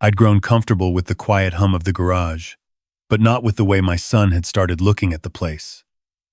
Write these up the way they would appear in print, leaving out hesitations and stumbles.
I'd grown comfortable with the quiet hum of the garage, but not with the way my son had started looking at the place.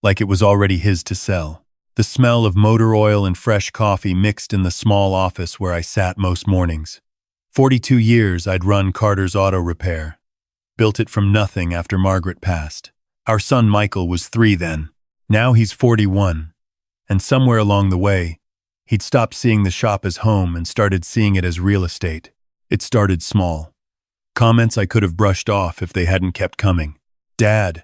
Like it was already his to sell. The smell of motor oil and fresh coffee mixed in the small office where I sat most mornings. 42 years I'd run Carter's Auto Repair. Built it from nothing after Margaret passed. Our son Michael was 3 then. Now he's 41. And somewhere along the way, he'd stopped seeing the shop as home and started seeing it as real estate. It started small. Comments I could have brushed off if they hadn't kept coming. "Dad,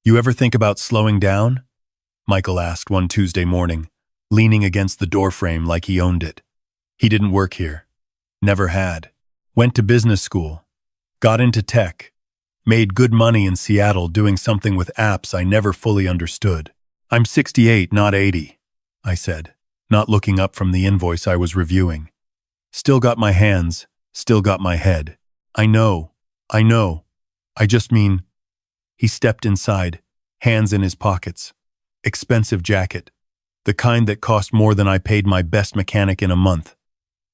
you ever think about slowing down?" Michael asked one Tuesday morning, leaning against the doorframe like he owned it. He didn't work here. Never had. Went to business school. Got into tech. Made good money in Seattle doing something with apps I never fully understood. "I'm 68, not 80, I said, not looking up from the invoice I was reviewing. "Still got my hands, still got my head. I know. I just mean..." He stepped inside, hands in his pockets. Expensive jacket. The kind that cost more than I paid my best mechanic in a month.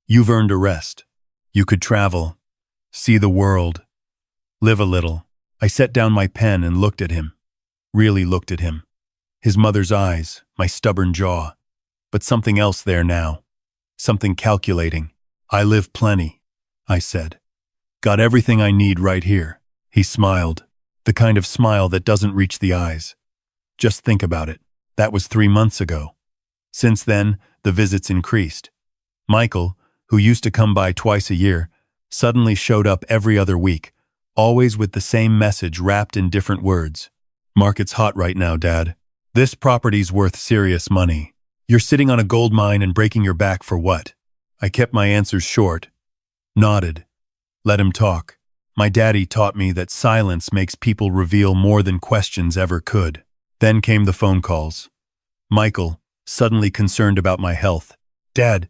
"You've earned a rest. You could travel. See the world. Live a little." I set down my pen and looked at him. Really looked at him. His mother's eyes, my stubborn jaw. But something else there now. Something calculating. "I live plenty," I said. "Got everything I need right here." He smiled. The kind of smile that doesn't reach the eyes. Just think about it. That was 3 months ago. Since then, the visits increased. Michael, who used to come by twice a year, suddenly showed up every other week, always with the same message wrapped in different words. "Market's hot right now, Dad. This property's worth serious money. You're sitting on a gold mine and breaking your back for what?" I kept my answers short. Nodded. Let him talk. My daddy taught me that silence makes people reveal more than questions ever could. Then came the phone calls. Michael, suddenly concerned about my health. "Dad,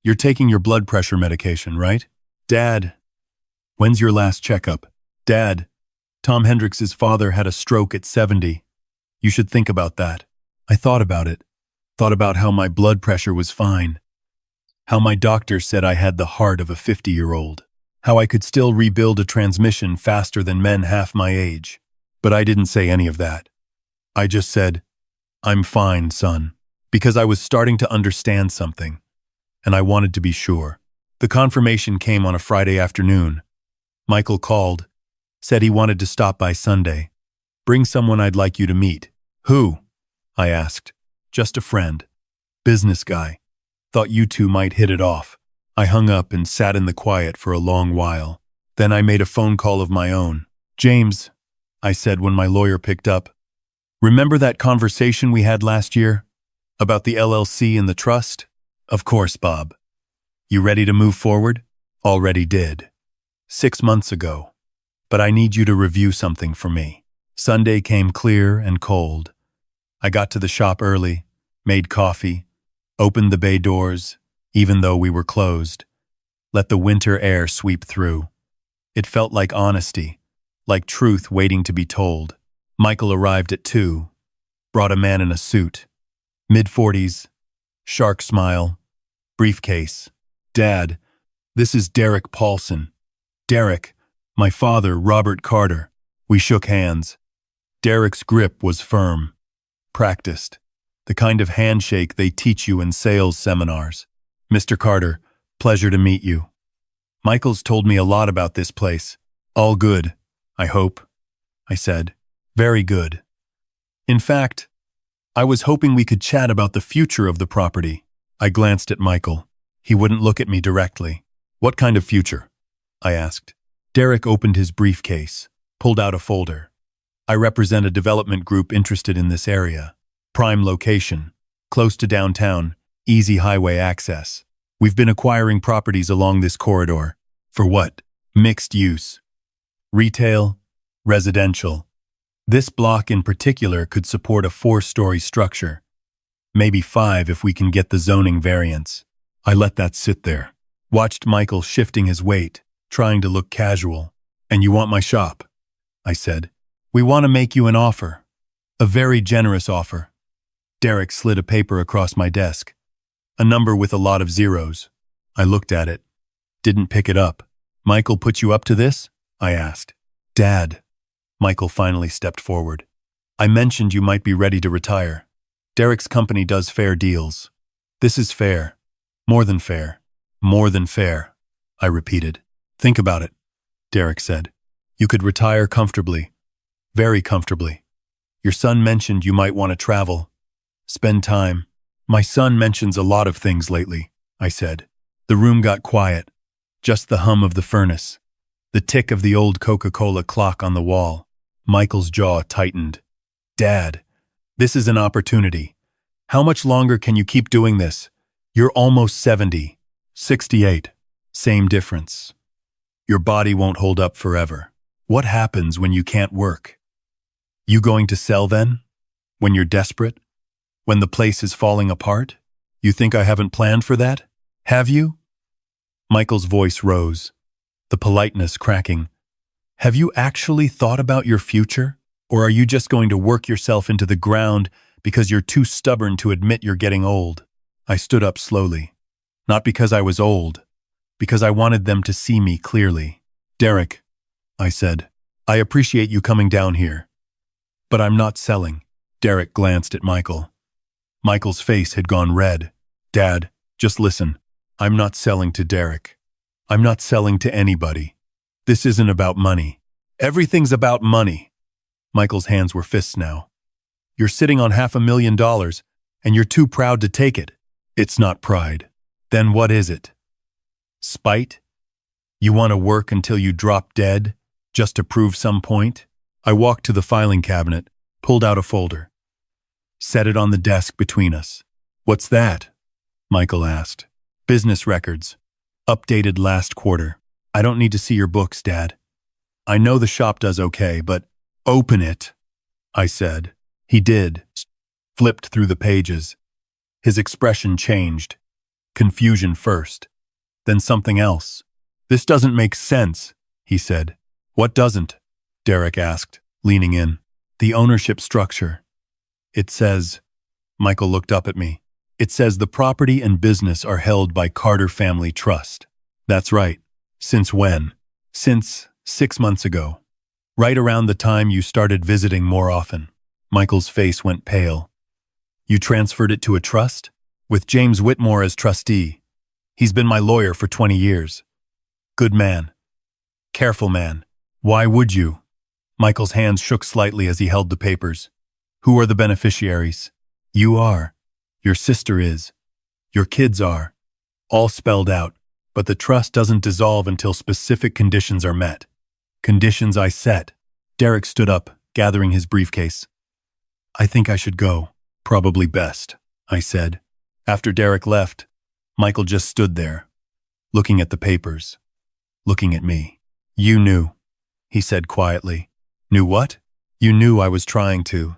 you're taking your blood pressure medication, right?" "Dad, when's your last checkup?" "Dad, Tom Hendricks' father had a stroke at 70. You should think about that." I thought about it. Thought about how my blood pressure was fine. How my doctor said I had the heart of a 50-year-old. How I could still rebuild a transmission faster than men half my age. But I didn't say any of that. I just said, "I'm fine, son," because I was starting to understand something, and I wanted to be sure. The confirmation came on a Friday afternoon. Michael called, said he wanted to stop by Sunday. "Bring someone I'd like you to meet." "Who?" I asked. "Just a friend. Business guy. Thought you two might hit it off." I hung up and sat in the quiet for a long while. Then I made a phone call of my own. "James," I said when my lawyer picked up, "remember that conversation we had last year? About the LLC and the trust?" "Of course, Bob." "You ready to move forward?" "Already did. 6 months ago. But I need you to review something for me." Sunday came clear and cold. I got to the shop early, made coffee, opened the bay doors, even though we were closed. Let the winter air sweep through. It felt like honesty, like truth waiting to be told. Michael arrived at 2, brought a man in a suit, mid-40s, shark smile, briefcase. "Dad, this is Derek Paulson." "Derek, my father, Robert Carter." We shook hands. Derek's grip was firm, practiced, the kind of handshake they teach you in sales seminars. "Mr. Carter, pleasure to meet you." "Michael's told me a lot about this place." "All good, I hope," I said. "Very good. In fact, I was hoping we could chat about the future of the property." I glanced at Michael. He wouldn't look at me directly. "What kind of future?" I asked. Derek opened his briefcase, pulled out a folder. "I represent a development group interested in this area. Prime location, close to downtown, easy highway access. We've been acquiring properties along this corridor." "For what?" "Mixed use. Retail, residential. This block in particular could support a 4-story structure. Maybe 5 if we can get the zoning variance." I let that sit there. Watched Michael shifting his weight, trying to look casual. "And you want my shop?" I said. "We want to make you an offer. A very generous offer." Derek slid a paper across my desk. A number with a lot of zeros. I looked at it. Didn't pick it up. Michael put you up to this? I asked. Dad. Michael finally stepped forward. I mentioned you might be ready to retire. Derek's company does fair deals. This is fair. More than fair. More than fair, I repeated. Think about it, Derek said. You could retire comfortably. Very comfortably. Your son mentioned you might want to travel. Spend time. My son mentions a lot of things lately, I said. The room got quiet. Just the hum of the furnace. The tick of the old Coca-Cola clock on the wall. Michael's jaw tightened. Dad, this is an opportunity. How much longer can you keep doing this? You're almost 70. 68. Same difference. Your body won't hold up forever. What happens when you can't work? You going to sell then? When you're desperate? When the place is falling apart? You think I haven't planned for that? Have you? Michael's voice rose, the politeness cracking. Have you actually thought about your future? Or are you just going to work yourself into the ground because you're too stubborn to admit you're getting old? I stood up slowly. Not because I was old, because I wanted them to see me clearly. Derek, I said, I appreciate you coming down here. But I'm not selling. Derek glanced at Michael. Michael's face had gone red. Dad, just listen. I'm not selling to Derek. I'm not selling to anybody. This isn't about money. Everything's about money. Michael's hands were fists now. You're sitting on $500,000, and you're too proud to take it. It's not pride. Then what is it? Spite? You want to work until you drop dead, just to prove some point? I walked to the filing cabinet, pulled out a folder. Set it on the desk between us. What's that? Michael asked. Business records. Updated last quarter. I don't need to see your books, Dad. I know the shop does okay, but open it, I said. He did. Flipped through the pages. His expression changed. Confusion first. Then something else. This doesn't make sense, he said. What doesn't? Derek asked, leaning in. The ownership structure. It says, Michael looked up at me. It says the property and business are held by Carter Family Trust. That's right. Since when? Since 6 months ago. Right around the time you started visiting more often. Michael's face went pale. You transferred it to a trust? With James Whitmore as trustee. He's been my lawyer for 20 years. Good man. Careful man. Why would you? Michael's hands shook slightly as he held the papers. Who are the beneficiaries? You are. Your sister is. Your kids are. All spelled out, but the trust doesn't dissolve until specific conditions are met. Conditions I set. Derek stood up, gathering his briefcase. I think I should go. Probably best, I said. After Derek left, Michael just stood there, looking at the papers, looking at me. You knew, he said quietly. Knew what? You knew I was trying to.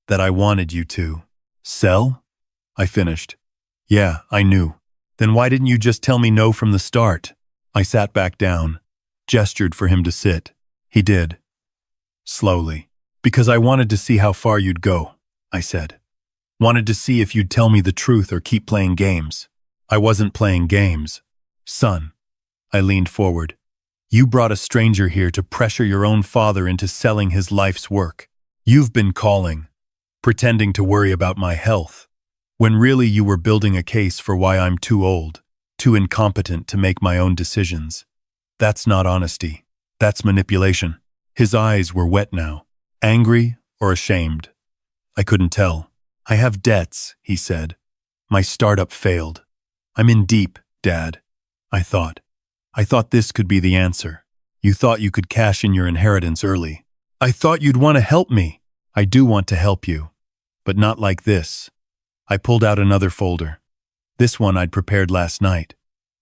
That I wanted you to. Sell? I finished. Yeah, I knew. Then why didn't you just tell me no from the start? I sat back down, gestured for him to sit. He did. Slowly. Because I wanted to see how far you'd go, I said. Wanted to see if you'd tell me the truth or keep playing games. I wasn't playing games. Son. I leaned forward. You brought a stranger here to pressure your own father into selling his life's work. You've been calling, pretending to worry about my health, when really you were building a case for why I'm too old, too incompetent to make my own decisions. That's not honesty. That's manipulation. His eyes were wet now, angry or ashamed. I couldn't tell. I have debts, he said. My startup failed. I'm in deep, Dad. I thought this could be the answer. You thought you could cash in your inheritance early. I thought you'd want to help me. I do want to help you. But not like this. I pulled out another folder. This one I'd prepared last night.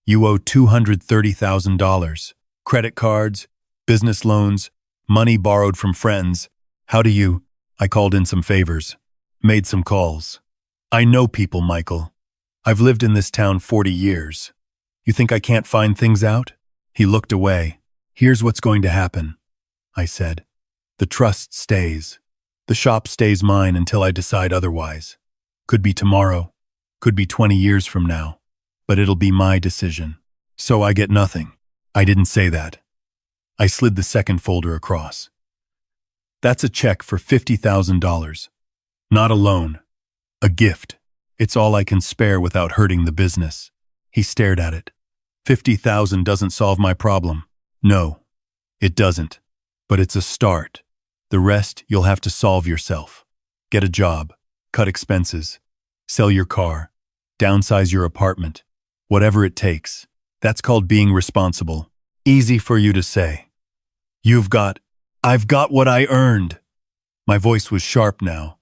You owe $230,000. Credit cards, business loans, money borrowed from friends. How do you? I called in some favors. Made some calls. I know people, Michael. I've lived in this town 40 years. You think I can't find things out? He looked away. Here's what's going to happen, I said. The trust stays. The shop stays mine until I decide otherwise. Could be tomorrow, could be 20 years from now, but it'll be my decision. So I get nothing. I didn't say that. I slid the second folder across. That's a check for $50,000. Not a loan. A gift. It's all I can spare without hurting the business. He stared at it. 50,000 doesn't solve my problem. No, it doesn't. But it's a start. The rest you'll have to solve yourself. Get a job. Cut expenses. Sell your car. Downsize your apartment. Whatever it takes. That's called being responsible. Easy for you to say. I've got what I earned. My voice was sharp now.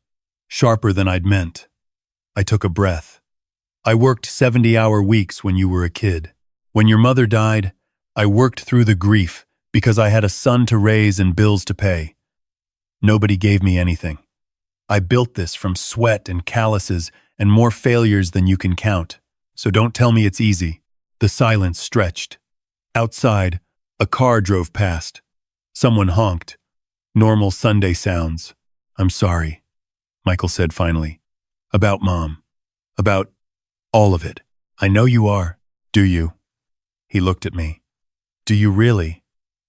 Sharper than I'd meant. I took a breath. I worked 70-hour weeks when you were a kid. When your mother died, I worked through the grief because I had a son to raise and bills to pay. Nobody gave me anything. I built this from sweat and calluses and more failures than you can count. So don't tell me it's easy. The silence stretched. Outside, a car drove past. Someone honked. Normal Sunday sounds. I'm sorry, Michael said finally. About Mom. About all of it. I know you are. Do you? He looked at me. Do you really?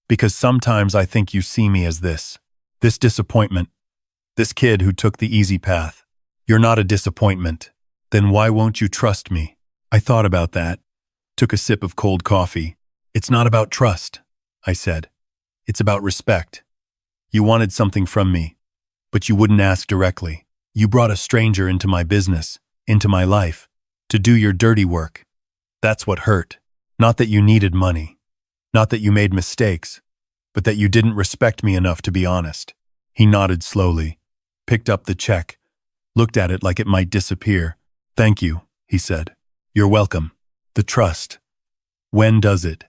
Because sometimes I think you see me as this disappointment, this kid who took the easy path. You're not a disappointment. Then why won't you trust me? I thought about that. Took a sip of cold coffee. It's not about trust, I said. It's about respect. You wanted something from me, but you wouldn't ask directly. You brought a stranger into my business, into my life, to do your dirty work. That's what hurt. Not that you needed money. Not that you made mistakes, but that you didn't respect me enough to be honest. He nodded slowly, picked up the check, looked at it like it might disappear. Thank you, he said. You're welcome. The trust. When does it?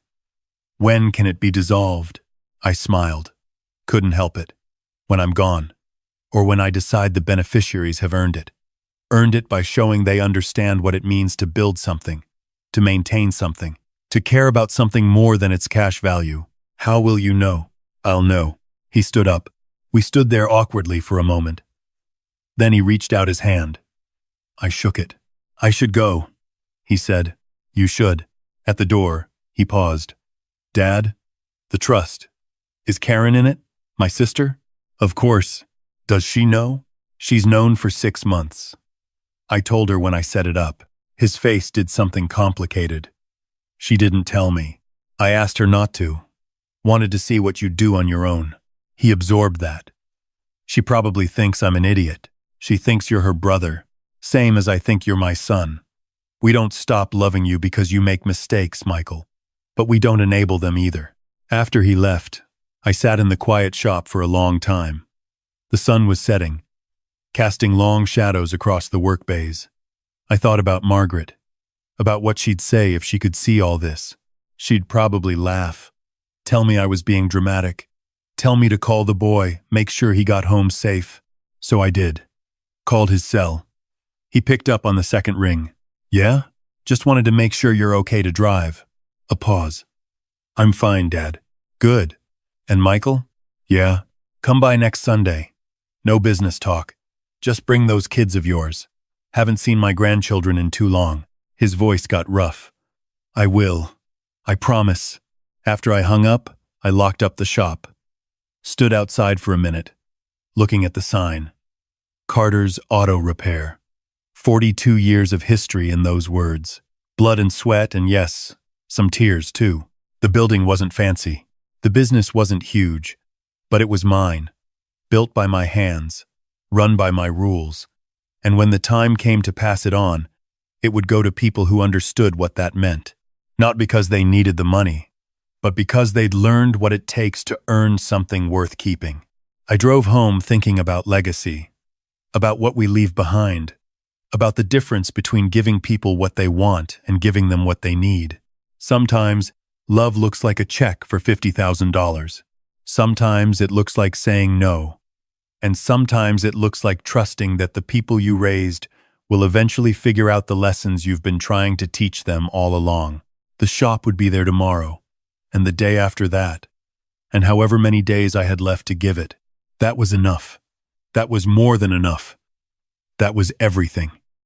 When can it be dissolved? I smiled. Couldn't help it. When I'm gone. Or when I decide the beneficiaries have earned it. Earned it by showing they understand what it means to build something, to maintain something, to care about something more than its cash value. How will you know? I'll know. He stood up. We stood there awkwardly for a moment. Then he reached out his hand. I shook it. I should go, he said. You should. At the door, he paused. Dad? The trust. Is Karen in it? My sister? Of course. Does she know? She's known for 6 months. I told her when I set it up. His face did something complicated. She didn't tell me. I asked her not to. Wanted to see what you'd do on your own. He absorbed that. She probably thinks I'm an idiot. She thinks you're her brother. Same as I think you're my son. We don't stop loving you because you make mistakes, Michael. But we don't enable them either. After he left, I sat in the quiet shop for a long time. The sun was setting, casting long shadows across the work bays. I thought about Margaret, about what she'd say if she could see all this. She'd probably laugh, tell me I was being dramatic, tell me to call the boy, make sure he got home safe. So I did. Called his cell. He picked up on the second ring. Yeah? Just wanted to make sure you're okay to drive. A pause. I'm fine, Dad. Good. And Michael? Yeah. Come by next Sunday. No business talk. Just bring those kids of yours. Haven't seen my grandchildren in too long. His voice got rough. I will. I promise. After I hung up, I locked up the shop. Stood outside for a minute, looking at the sign. Carter's Auto Repair. 42 years of history in those words. Blood and sweat and yes, some tears too. The building wasn't fancy. The business wasn't huge, but it was mine. Built by my hands, run by my rules. And when the time came to pass it on, it would go to people who understood what that meant. Not because they needed the money, but because they'd learned what it takes to earn something worth keeping. I drove home thinking about legacy, about what we leave behind, about the difference between giving people what they want and giving them what they need. Sometimes, love looks like a check for $50,000. Sometimes it looks like saying no. And sometimes it looks like trusting that the people you raised will eventually figure out the lessons you've been trying to teach them all along. The shop would be there tomorrow, and the day after that, and however many days I had left to give it. That was enough. That was more than enough. That was everything.